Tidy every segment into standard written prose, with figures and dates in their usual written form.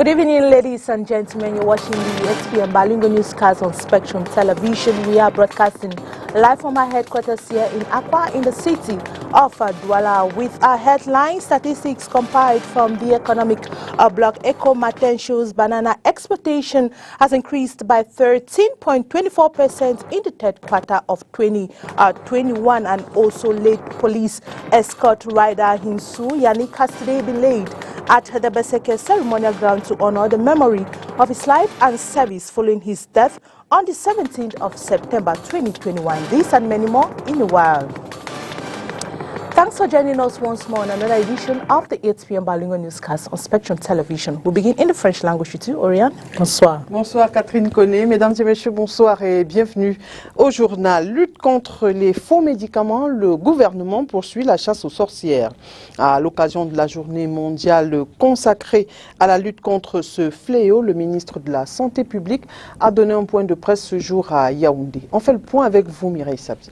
Good evening, ladies and gentlemen. You're watching the XPM Bilingual Newscast on Spectrum Television. We are broadcasting live from our headquarters here in Accra, in the city of Douala, with our headline statistics compiled from the economic bloc Eco Maten shows banana exportation has increased by 13.24% in the third quarter of 2021, and also late police escort rider Hinsu Yannick has today been laid at the Beseke ceremonial ground to honor the memory of his life and service following his death on the 17th of September 2021. This and many more in a while. Thanks for joining us once more on another edition of the 8 p.m. Bilingual Newscast on Spectrum Television. We'll begin in the French language with you, Oriane. Bonsoir. Bonsoir Catherine Koné. Mesdames et messieurs, bonsoir et bienvenue au journal. Lutte contre les faux médicaments, le gouvernement poursuit la chasse aux sorcières. À l'occasion de la journée mondiale consacrée à la lutte contre ce fléau, le ministre de la Santé publique a donné un point de presse ce jour à Yaoundé. On fait le point avec vous, Mireille Sabzi.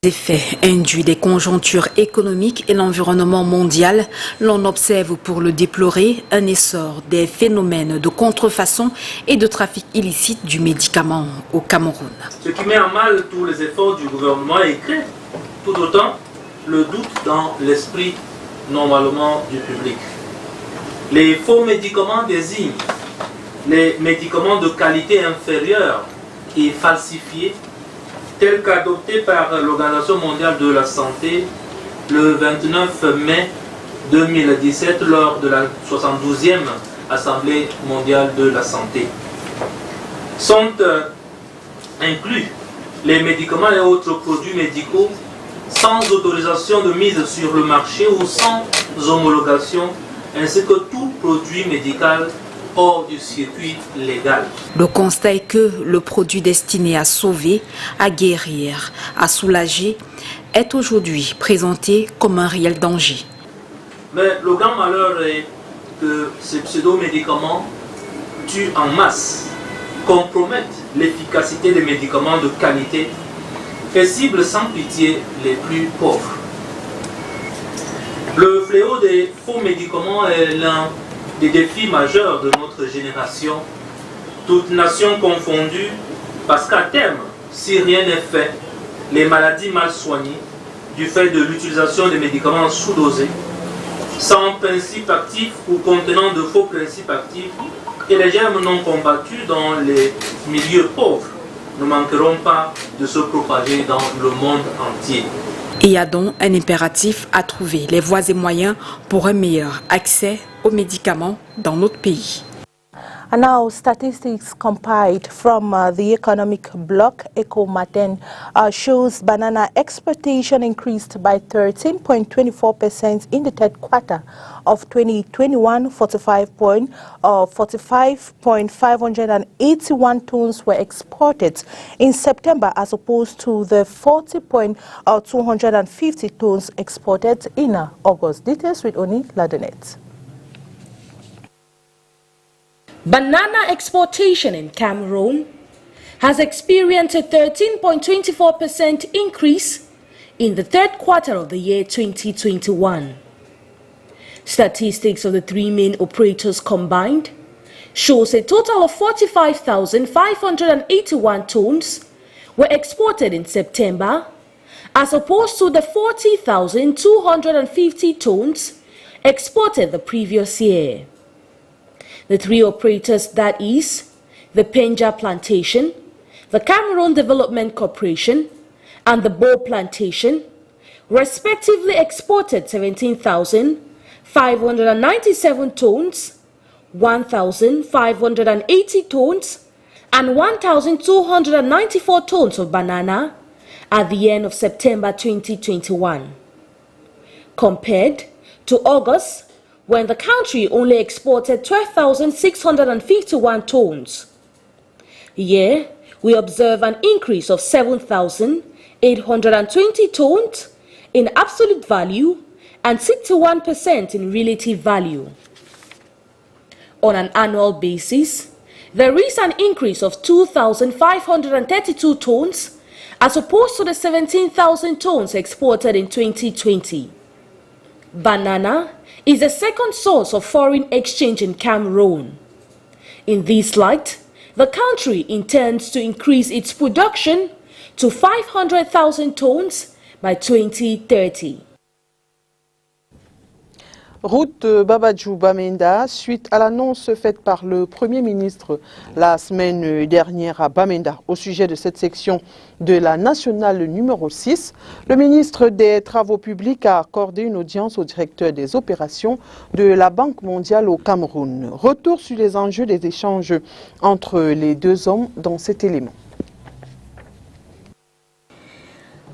Les effets induits des conjonctures économiques et l'environnement mondial, l'on observe pour le déplorer un essor des phénomènes de contrefaçon et de trafic illicite du médicament au Cameroun. Ce qui met en mal tous les efforts du gouvernement et crée tout autant le doute dans l'esprit normalement du public. Les faux médicaments désignent les médicaments de qualité inférieure et falsifiés tel qu'adopté par l'Organisation mondiale de la santé le 29 mai 2017 lors de la 72e Assemblée mondiale de la santé. Sont inclus les médicaments et autres produits médicaux sans autorisation de mise sur le marché ou sans homologation, ainsi que tout produit médical hors du circuit légal. Le constat est que le produit destiné à sauver, à guérir, à soulager est aujourd'hui présenté comme un réel danger. Mais le grand malheur est que ces pseudo-médicaments tuent en masse, compromettent l'efficacité des médicaments de qualité et ciblent sans pitié les plus pauvres. Le fléau des faux médicaments est l'un des défis majeurs de notre génération, toutes nations confondues, parce qu'à terme, si rien n'est fait, les maladies mal soignées, du fait de l'utilisation des médicaments sous-dosés, sans principe actif ou contenant de faux principes actifs, et les germes non combattus dans les milieux pauvres ne manqueront pas de se propager dans le monde entier. Il y a donc un impératif à trouver les voies et moyens pour un meilleur accès aux médicaments dans notre pays. And now, statistics compiled from the economic bloc Eco Maten shows banana exportation increased by 13.24% in the third quarter of 2021. 45.581 tons were exported in September, as opposed to the 40.250 tons exported in August. Details with Oni Ladenet. Banana exportation in Cameroon has experienced a 13.24% increase in the third quarter of the year 2021. Statistics of the three main operators combined shows a total of 45,581 tons were exported in September, as opposed to the 40,250 tons exported the previous year. The three operators, that is, the Penja Plantation, the Cameroon Development Corporation, and the Bo Plantation, respectively exported 17,597 tons, 1,580 tons, and 1,294 tons of banana at the end of September 2021. Compared to August, when the country only exported 12,651 tons. Here, we observe an increase of 7,820 tons in absolute value and 61% in relative value. On an annual basis, there is an increase of 2,532 tons as opposed to the 17,000 tons exported in 2020. Banana is the second source of foreign exchange in Cameroon. In this light, the country intends to increase its production to 500,000 tons by 2030. Route de Babadjou-Bamenda, suite à l'annonce faite par le Premier ministre la semaine dernière à Bamenda au sujet de cette section de la nationale numéro 6, le ministre des Travaux publics a accordé une audience au directeur des opérations de la Banque mondiale au Cameroun. Retour sur les enjeux des échanges entre les deux hommes dans cet élément.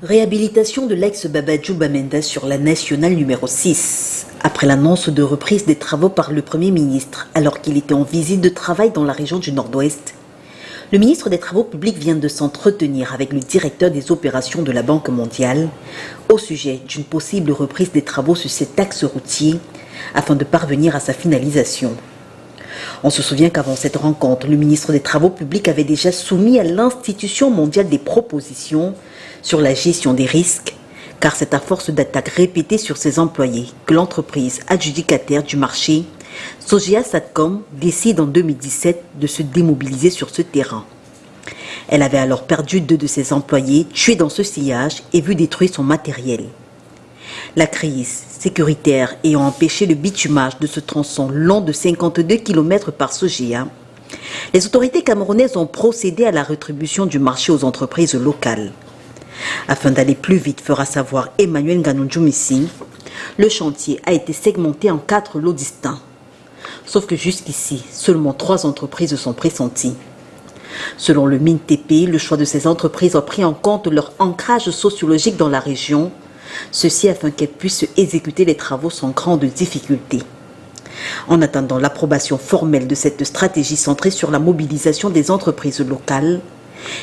Réhabilitation de l'ex-Babadjou-Bamenda sur la nationale numéro 6. Après l'annonce de reprise des travaux par le Premier ministre alors qu'il était en visite de travail dans la région du Nord-Ouest, le ministre des Travaux publics vient de s'entretenir avec le directeur des opérations de la Banque mondiale au sujet d'une possible reprise des travaux sur cet axe routier afin de parvenir à sa finalisation. On se souvient qu'avant cette rencontre, le ministre des Travaux publics avait déjà soumis à l'Institution mondiale des propositions sur la gestion des risques, car c'est à force d'attaques répétées sur ses employés que l'entreprise adjudicataire du marché, Sogea Satcom, décide en 2017 de se démobiliser sur ce terrain. Elle avait alors perdu 2 de ses employés, tués dans ce sillage et vu détruire son matériel. La crise sécuritaire ayant empêché le bitumage de ce tronçon long de 52 km par Sogea, les autorités camerounaises ont procédé à la rétribution du marché aux entreprises locales. Afin d'aller plus vite, fera savoir Emmanuel Ngannou-Djoumissi, le chantier a été segmenté en 4 lots distincts. Sauf que jusqu'ici, seulement 3 entreprises sont pressenties. Selon le MINTP, le choix de ces entreprises a pris en compte leur ancrage sociologique dans la région, ceci afin qu'elles puissent exécuter les travaux sans grande difficulté. En attendant l'approbation formelle de cette stratégie centrée sur la mobilisation des entreprises locales,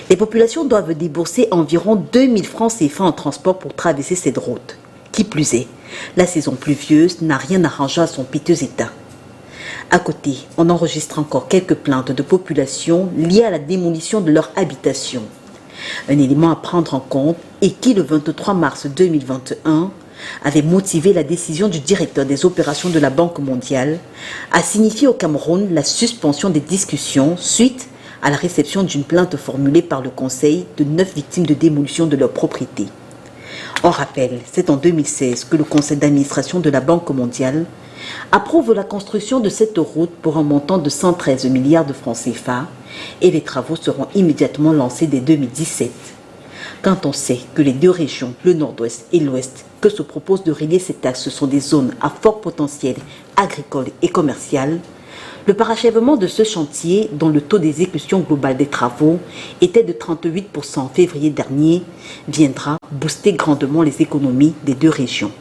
les populations doivent débourser environ 2000 francs CFA en transport pour traverser cette route. Qui plus est, la saison pluvieuse n'a rien arrangé à son piteux état. À côté, on enregistre encore quelques plaintes de populations liées à la démolition de leur habitation. Un élément à prendre en compte et qui, le 23 mars 2021, avait motivé la décision du directeur des opérations de la Banque mondiale à signifier au Cameroun la suspension des discussions suite à la réception d'une plainte formulée par le Conseil de 9 victimes de démolition de leur propriété. On rappelle, c'est en 2016 que le Conseil d'administration de la Banque mondiale approuve la construction de cette route pour un montant de 113 milliards de francs CFA et les travaux seront immédiatement lancés dès 2017. Quand on sait que les 2 régions, le Nord-Ouest et l'Ouest, que se propose de relier cet axe sont des zones à fort potentiel agricole et commercial, le parachèvement de ce chantier, dont le taux d'exécution global des travaux était de 38% en février dernier, viendra booster grandement les économies des 2 régions.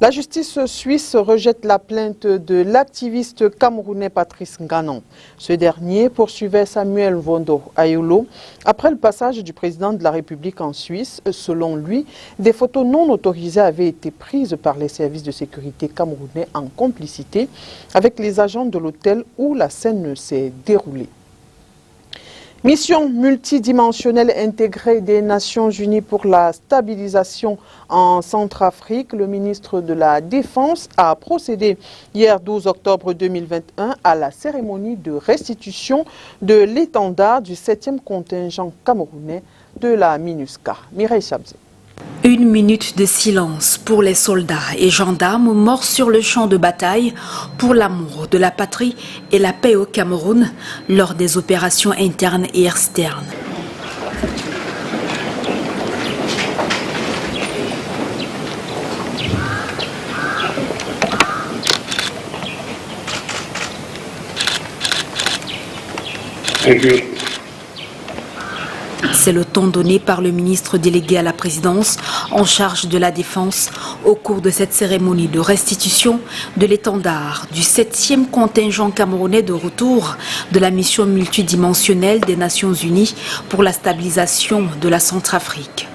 La justice suisse rejette la plainte de l'activiste camerounais Patrice Nganon. Ce dernier poursuivait Samuel Vondo Ayolo après le passage du président de la République en Suisse. Selon lui, des photos non autorisées avaient été prises par les services de sécurité camerounais en complicité avec les agents de l'hôtel où la scène s'est déroulée. Mission multidimensionnelle intégrée des Nations Unies pour la stabilisation en Centrafrique. Le ministre de la Défense a procédé hier 12 octobre 2021 à la cérémonie de restitution de l'étendard du 7e contingent camerounais de la MINUSCA. Mireille Chabzé. 1 minute de silence pour les soldats et gendarmes morts sur le champ de bataille pour l'amour de la patrie et la paix au Cameroun lors des opérations internes et externes. Thank you. C'est le ton donné par le ministre délégué à la présidence en charge de la défense au cours de cette cérémonie de restitution de l'étendard du 7e contingent camerounais de retour de la mission multidimensionnelle des Nations Unies pour la stabilisation de la Centrafrique.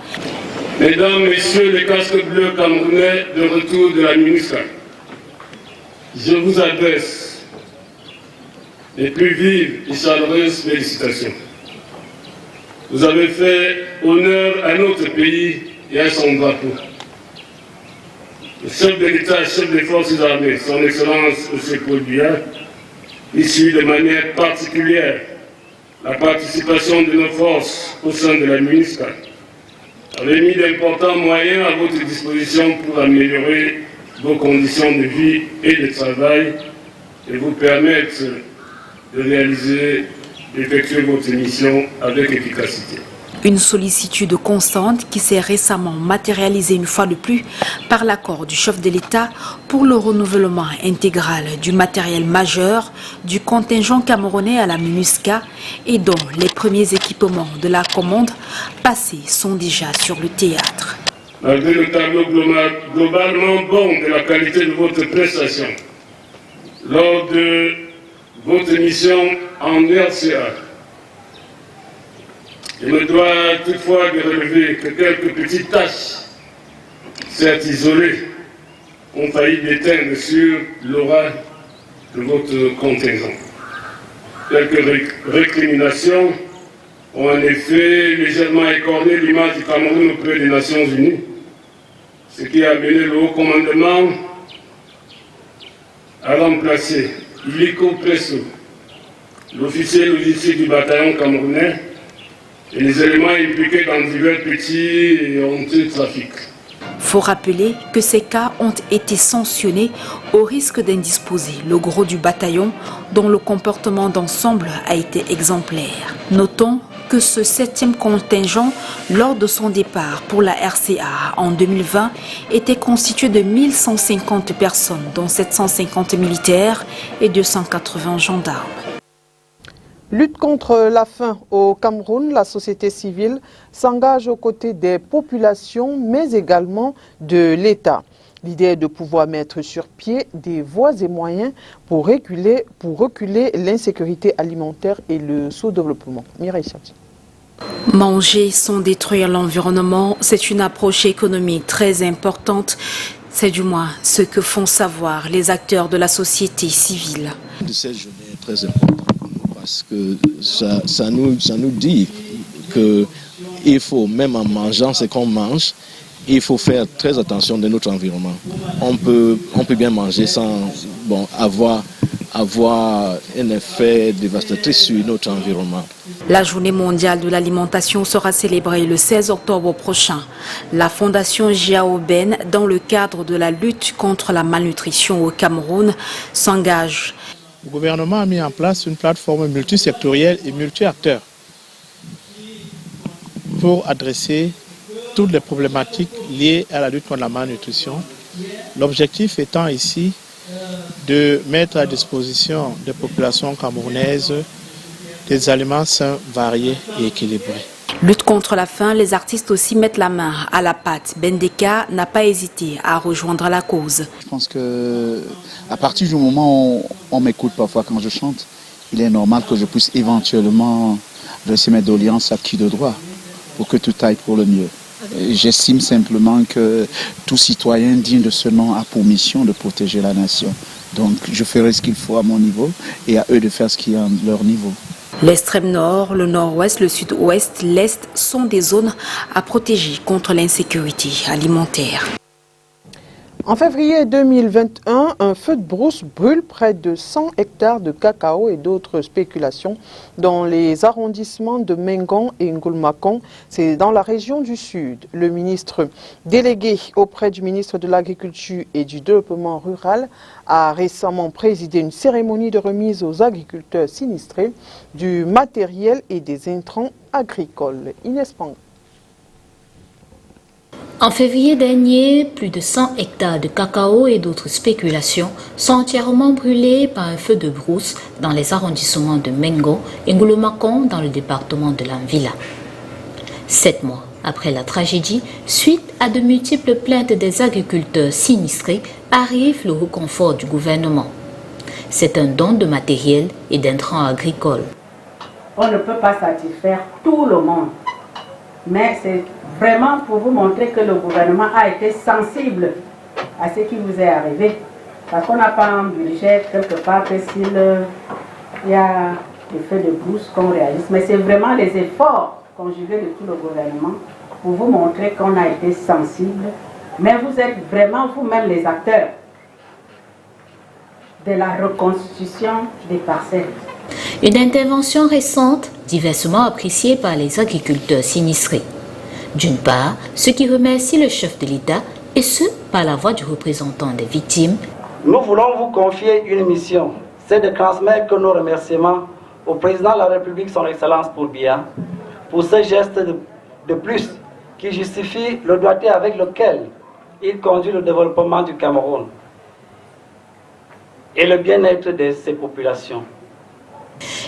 Mesdames, Messieurs les casques bleus camerounais de retour de la MINUSCA, je vous adresse les plus vives et chaleureuses félicitations. Vous avez fait honneur à notre pays et à son drapeau. le chef de l'État et chef des forces armées, son Excellence M. Paul Biya, ici de manière particulière la participation de nos forces au sein de la MINUSCA, avait mis d'importants moyens à votre disposition pour améliorer vos conditions de vie et de travail et vous permettre de réaliser, d'effectuer votre mission avec efficacité. Une sollicitude constante qui s'est récemment matérialisée une fois de plus par l'accord du chef de l'État pour le renouvellement intégral du matériel majeur du contingent camerounais à la MINUSCA et dont les premiers équipements de la commande passés sont déjà sur le théâtre. Malgré le tableau globalement bon de la qualité de votre prestation, lors de votre mission en RCA, je me dois toutefois de relever que quelques petites tâches, certes isolées, ont failli déteindre sur l'aura de votre contingent. Quelques récriminations ont en effet légèrement écorné l'image du Cameroun auprès des Nations Unies, ce qui a amené le haut commandement à remplacer illico presso l'officier logistique du bataillon camerounais et les éléments impliqués dans divers petits et honteux trafics. Faut rappeler que ces cas ont été sanctionnés au risque d'indisposer le gros du bataillon dont le comportement d'ensemble a été exemplaire. Notons que ce 7e contingent, lors de son départ pour la RCA en 2020, était constitué de 1150 personnes, dont 750 militaires et 280 gendarmes. Lutte contre la faim au Cameroun, la société civile s'engage aux côtés des populations, mais également de l'État. L'idée est de pouvoir mettre sur pied des voies et moyens pour reculer l'insécurité alimentaire et le sous-développement. Mireille Chati. Manger sans détruire l'environnement, c'est une approche économique très importante. C'est du moins ce que font savoir les acteurs de la société civile. Cette journée est très importante parce que ça nous dit qu'il faut, même en mangeant ce qu'on mange, il faut faire très attention de notre environnement. On peut bien manger sans avoir un effet dévastateur sur notre environnement. La journée mondiale de l'alimentation sera célébrée le 16 octobre prochain. La fondation Jiaoben, dans le cadre de la lutte contre la malnutrition au Cameroun, s'engage. Le gouvernement a mis en place une plateforme multisectorielle et multi-acteurs pour adresser toutes les problématiques liées à la lutte contre la malnutrition. L'objectif étant ici de mettre à disposition des populations camerounaises des aliments sains, variés et équilibrés. Lutte contre la faim, les artistes aussi mettent la main à la pâte. Bendeka n'a pas hésité à rejoindre la cause. Je pense qu'à partir du moment où on m'écoute parfois quand je chante, il est normal que je puisse éventuellement dresser mes doléances à qui de droit pour que tout aille pour le mieux. J'estime simplement que tout citoyen digne de ce nom a pour mission de protéger la nation. Donc je ferai ce qu'il faut à mon niveau et à eux de faire ce qui est à leur niveau. L'extrême nord, le nord-ouest, le sud-ouest, l'est sont des zones à protéger contre l'insécurité alimentaire. En février 2021, un feu de brousse brûle près de 100 hectares de cacao et d'autres spéculations dans les arrondissements de Mengon et Ngulmakong. C'est dans la région du Sud. Le ministre délégué auprès du ministre de l'Agriculture et du Développement rural a récemment présidé une cérémonie de remise aux agriculteurs sinistrés du matériel et des intrants agricoles. Inès Pang. En février dernier, plus de 100 hectares de cacao et d'autres spéculations sont entièrement brûlés par un feu de brousse dans les arrondissements de Mengo et Ngoulomakong dans le département de l'Anvila. 7 mois après la tragédie, suite à de multiples plaintes des agriculteurs sinistrés, arrive le reconfort du gouvernement. C'est un don de matériel et d'intrants agricoles. On ne peut pas satisfaire tout le monde, mais c'est vraiment pour vous montrer que le gouvernement a été sensible à ce qui vous est arrivé. Parce qu'on n'a pas un budget quelque part que s'il y a des feux de brousse qu'on réalise. Mais c'est vraiment les efforts conjugués de tout le gouvernement pour vous montrer qu'on a été sensible Mais vous êtes vraiment vous-même les acteurs de la reconstitution des parcelles. Une intervention récente, diversement appréciée par les agriculteurs sinistrés. D'une part, ceux qui remercient le chef de l'État, et ce, par la voix du représentant des victimes. Nous voulons vous confier une mission, c'est de transmettre nos remerciements au président de la République, son Excellence Paul Biya, pour ce geste de plus qui justifie le doigté avec lequel il conduit le développement du Cameroun et le bien-être de ses populations.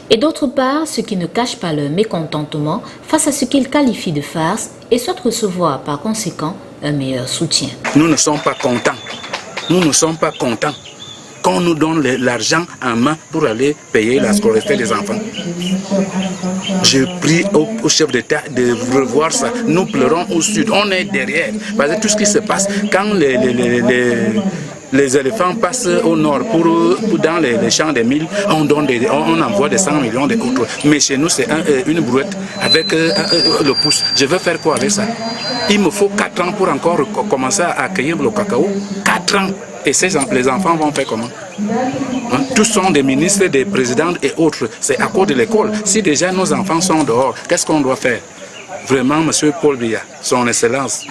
Et d'autre part, ceux qui ne cachent pas leur mécontentement face à ce qu'ils qualifient de farce et souhaitent recevoir par conséquent un meilleur soutien. Nous ne sommes pas contents. Nous ne sommes pas contents qu'on nous donne l'argent en main pour aller payer la scolarité des enfants. Je prie au chef d'État de revoir ça. Nous pleurons au sud, on est derrière. Parce que tout ce qui se passe, quand les éléphants passent au nord dans les champs des milles, on envoie des 100 millions d'autres. Mais chez nous, c'est une brouette avec le pouce. Je veux faire quoi avec ça? Il me faut 4 ans pour encore commencer à accueillir le cacao. 4 ans. Et les enfants vont faire comment? Tous sont des ministres, des présidents et autres. C'est à cause de l'école. Si déjà nos enfants sont dehors, qu'est-ce qu'on doit faire? Vraiment, Monsieur Paul Biya, Son Excellence,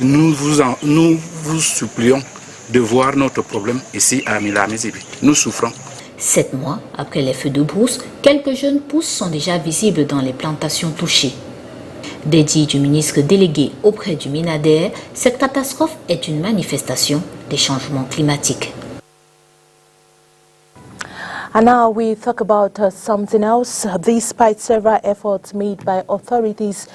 nous vous supplions de voir notre problème ici à Milamisibi. Nous souffrons. 7 mois après les feux de brousse, quelques jeunes pousses sont déjà visibles dans les plantations touchées. Dédié du ministre délégué auprès du MINADER, cette catastrophe est une manifestation des changements climatiques. And now we talk about something else. Despite several efforts made by authorities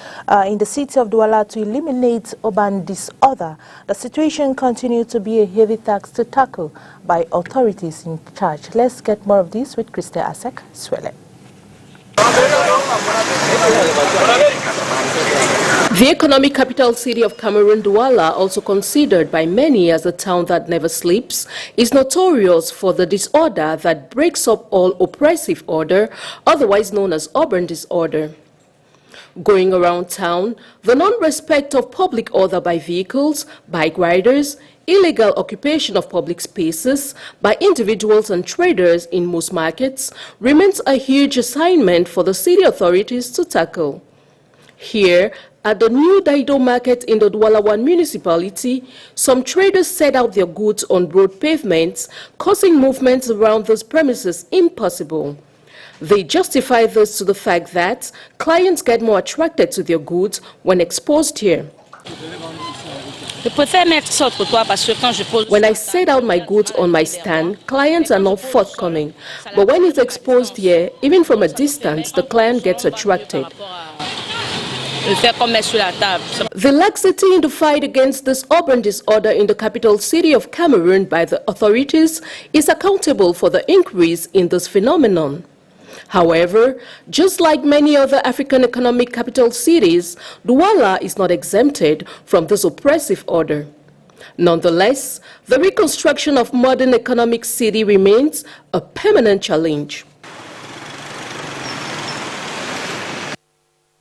in the city of Douala to eliminate urban disorder, the situation continues to be a heavy task to tackle by authorities in charge. Let's get more of this with Christe Asek Swele. The economic capital city of Cameroon, Douala, also considered by many as a town that never sleeps, is notorious for the disorder that breaks up all oppressive order, otherwise known as urban disorder. Going around town, the non-respect of public order by vehicles, bike riders, illegal occupation of public spaces by individuals and traders in most markets remains a huge assignment for the city authorities to tackle. Here, at the new Daido market in the Douala 1 municipality, some traders set out their goods on broad pavements, causing movements around those premises impossible. They justify this to the fact that clients get more attracted to their goods when exposed here. When I set out my goods on my stand, clients are not forthcoming. But when it's exposed here, even from a distance, the client gets attracted. The laxity in the fight against this urban disorder in the capital city of Cameroon by the authorities is accountable for the increase in this phenomenon. However, just like many other African economic capital cities, Douala is not exempted from this oppressive order. Nonetheless, the reconstruction of modern economic city remains a permanent challenge.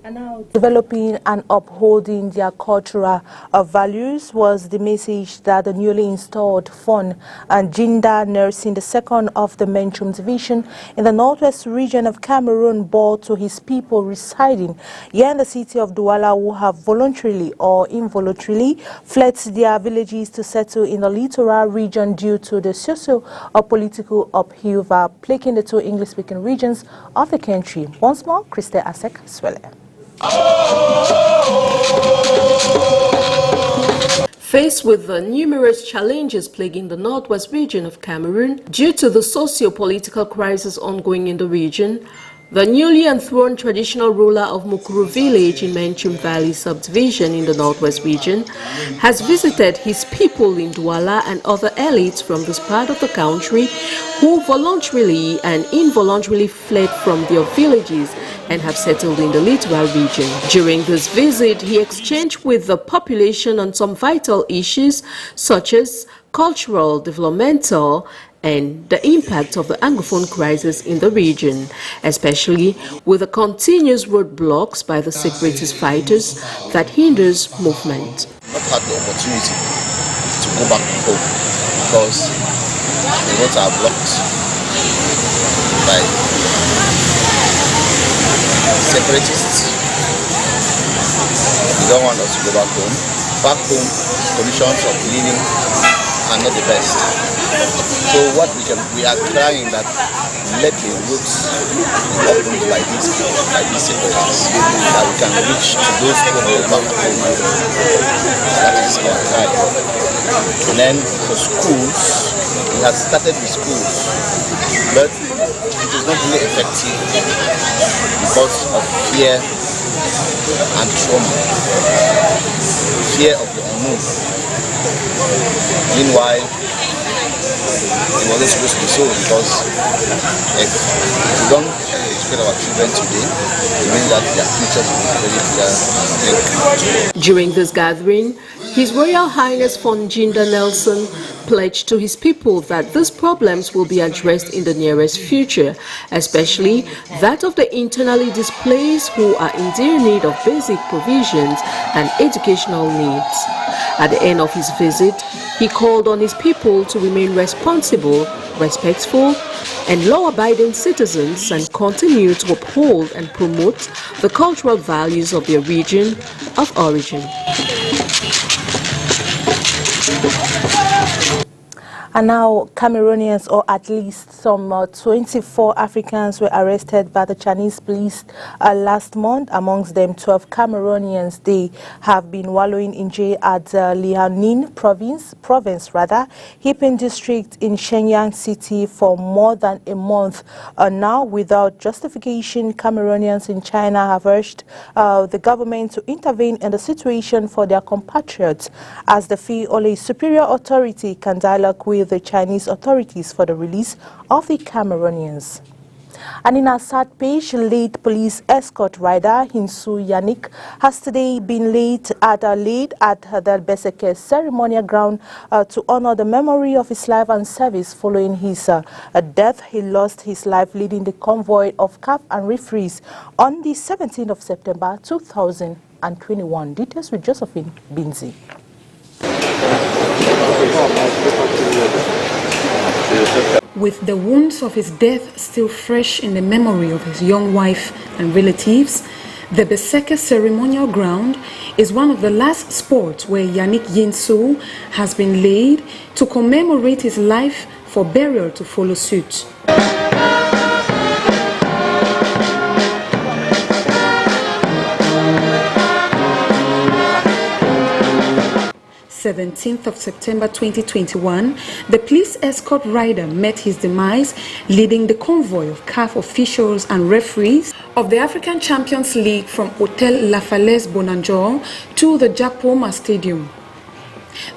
And now, developing and upholding their cultural values was the message that the newly installed Fon and Jinda Nursing, the second of the Menchum Division in the northwest region of Cameroon, bore to his people residing here in the city of Douala who have voluntarily or involuntarily fled their villages to settle in the littoral region due to the social or political upheaval plaguing the two English-speaking regions of the country. Once more, Christe Asek Swele. Faced with the numerous challenges plaguing the northwest region of Cameroon due to the socio-political crisis ongoing in the region, the newly enthroned traditional ruler of Mukuru village in Menchum Valley subdivision in the northwest region has visited his people in Douala and other elites from this part of the country who voluntarily and involuntarily fled from their villages and have settled in the littoral region. During this visit, he exchanged with the population on some vital issues such as cultural, developmental, and the impact of the Anglophone crisis in the region, especially with the continuous roadblocks by the separatist fighters that hinders movement. I've had the opportunity go back home because the roads are blocked by separatists. They don't want us to go back home. Back home, conditions of living are not the best. So what we are trying that let the roads be opened by these people, by these separatists, that we can reach to those who go back home. That is our try. And then for schools, we have started with schools, but it is not really effective because of fear and trauma, fear of the unknown. Meanwhile, it wasn't supposed to be so, because if we don't educate our children today, it means that their future will be very clear. During this gathering, His Royal Highness Fonjinda Nelson pledged to his people that these problems will be addressed in the nearest future, especially that of the internally displaced who are in dire need of basic provisions and educational needs. At the end of his visit, he called on his people to remain responsible, respectful, and law-abiding citizens and continue to uphold and promote the cultural values of their region of origin. And now Cameroonians, or at least some 24 Africans, were arrested by the Chinese police last month. Amongst them, 12 Cameroonians. They have been wallowing in jail at Liaoning province, Heping district in Shenyang city for more than a month. Now, without justification, Cameroonians in China have urged the government to intervene in the situation for their compatriots, as they feel only superior authority can dialogue with the Chinese authorities for the release of the Cameroonians. And in our sad page, late police escort rider Hinsu Yannick has today been laid at the Beseke ceremonial ground to honor the memory of his life and service. Following his death, he lost his life leading the convoy of CAF and referees on the 17th of September 2021. Details with Josephine Binzi. With the wounds of his death still fresh in the memory of his young wife and relatives, the Beseke ceremonial ground is one of the last spots where Yannick Hinsu has been laid to commemorate his life, for burial to follow suit. 17th of September 2021, the police escort rider met his demise, leading the convoy of CAF officials and referees of the African Champions League from Hotel La Falaise Bonanjor to the Japoma Stadium.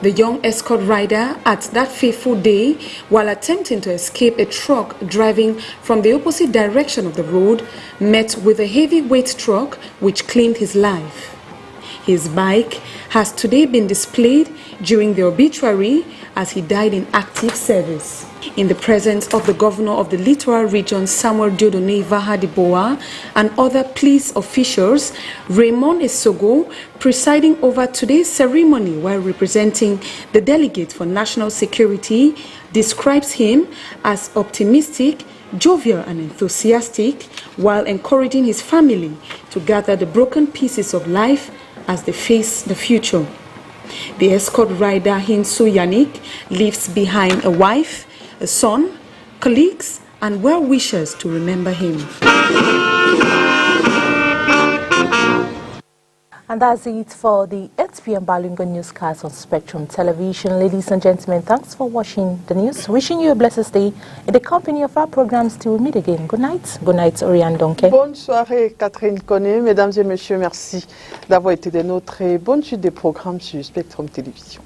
The young escort rider, at that fateful day, while attempting to escape a truck driving from the opposite direction of the road, met with a heavyweight truck which claimed his life. His bike has today been displayed during the obituary, as he died in active service. In the presence of the governor of the Littoral Region, Samuel Dieudonné Vahadiboa, and other police officials, Raymond Esogo, presiding over today's ceremony while representing the delegate for national security, describes him as optimistic, jovial and enthusiastic, while encouraging his family to gather the broken pieces of life as they face the future. The escort rider Hinsu Yannick leaves behind a wife, a son, colleagues, and well-wishers to remember him. And that's it for the 8 p.m. Bilingual newscast on Spectrum Television. Ladies and gentlemen, thanks for watching the news. Wishing you a blessed day in the company of our programs till we meet again. Good night. Good night, Oriane Donke. Bonne soirée, Catherine Koné. Mesdames et messieurs, merci d'avoir été des nôtres et bonne suite des programmes sur Spectrum Télévision.